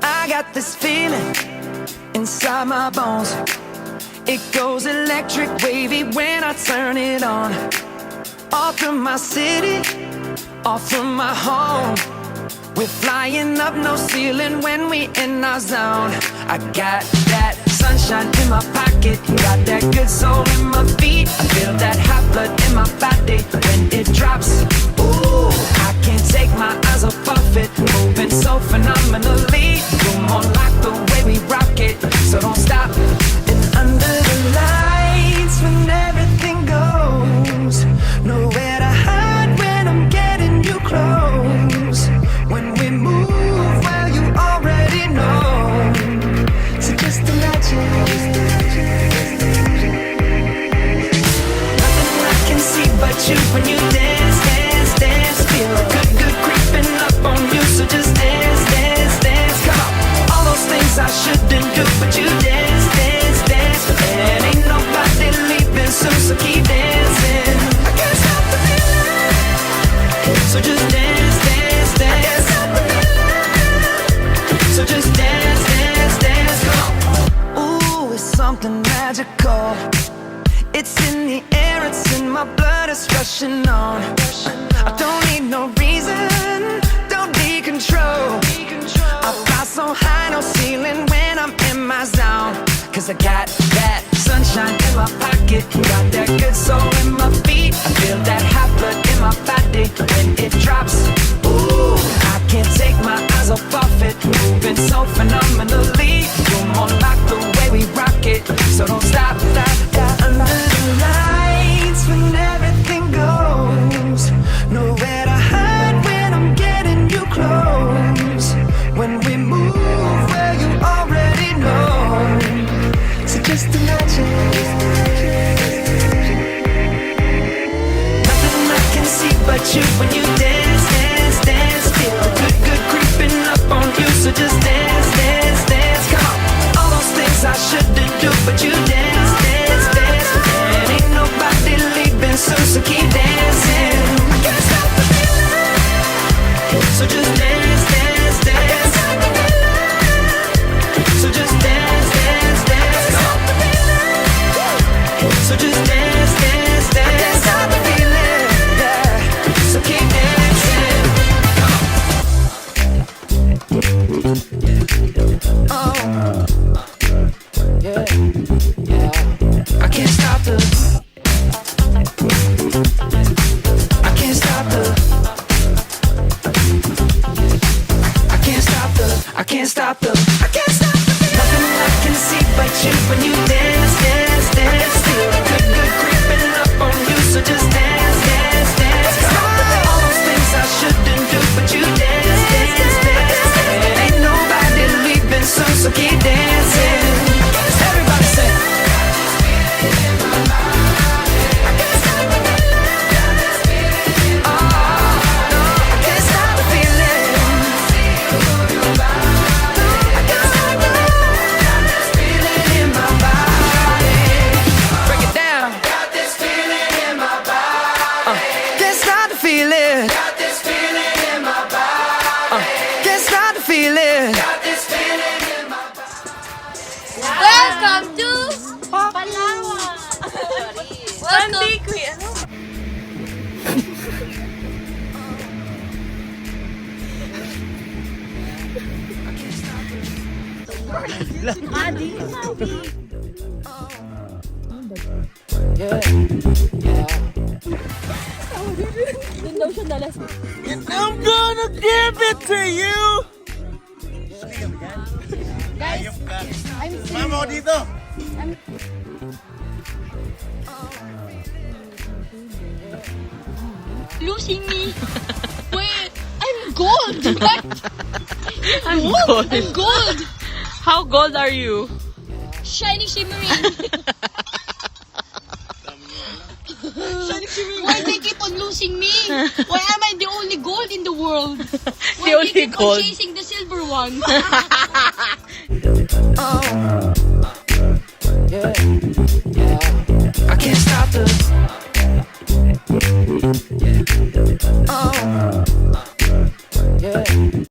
I got this feeling inside my bones. It goes electric wavy when I turn it on. Off from my city, off from my home. We're flying up, no ceiling when we in our zone. I got that sunshine in my pocket, got that good soul in my feet. I feel that hot blood in my body when it drops. Ooh, I can't take my eyes off of it, moving so phenomenally. You're more like the way we rock it, so don't stop. And under the lights when everything goes, nowhere to hide when I'm getting you close. When we move, well, you already know. So just imagine. Nothing I can see but you when you dance, dance, dance. Feel good, good creeping up on you. So just dance, dance, dance. Come on. All those things I shouldn't do, but you dance, dance, dance. And ain't nobody leaving soon, so keep dancing. I can't stop the feeling. So just dance, dance, dance. So just dance, dance, dance, come on. Ooh, it's something magical. It's in the air, it's in my blood, it's rushing on. I don't need no reason, don't need control. I fly so high, no ceiling when I'm in my zone. Cause I got that sunshine in my pocket, got that good soul in my feet. I feel that hot blood in my body when it drops. Ooh, I can't take my eyes off of it, moving so phenomenally. You're more like the way we rock it, so don't stop, stop, stop. Under the lights when everything goes, nowhere to hide when I'm getting you close. When we move, well, you already know. So just imagine. Nothing I can see but you when you dance, dance, dance. Feel good, good creeping up on you. So just dance, dance, dance. Come on. All those things I shouldn't do, but you dance, dance, dance. And ain't nobody leaving soon, so keep dancing. I can't stop the feeling. So just dance, dance, dance. So just dance, dance, dance. So just dance, dance, dance. I can't stop the feeling, yeah. So keep dancing. Oh, yeah, yeah. I can't stop the. I can't stop the. I can't stop the. I can't stop the. I can't stop the. Nothing I can see but you when you dance, dance, dance. Feel good, good creeping up on you. So just dance, dance, dance. Come on. All those things I shouldn't do, but you dance, dance, dance. And ain't nobody leaving soon, so keep dancing. Everybody say. Welcome to Palawan! Welcome! Adi, Yeah, yeah. Doon daw siya dalas. I'm gonna give it to you! Guys, I'm serious. Mama ko dito! Losing me. Wait, I'm gold, right? I'm gold. I'm gold. How gold are you? Shining, shimmering. Why they keep on losing me? Why am I the only gold in the world? Why only they keep gold. on chasing the silver one? Oh, yeah, yeah. I can't stop the. Oh.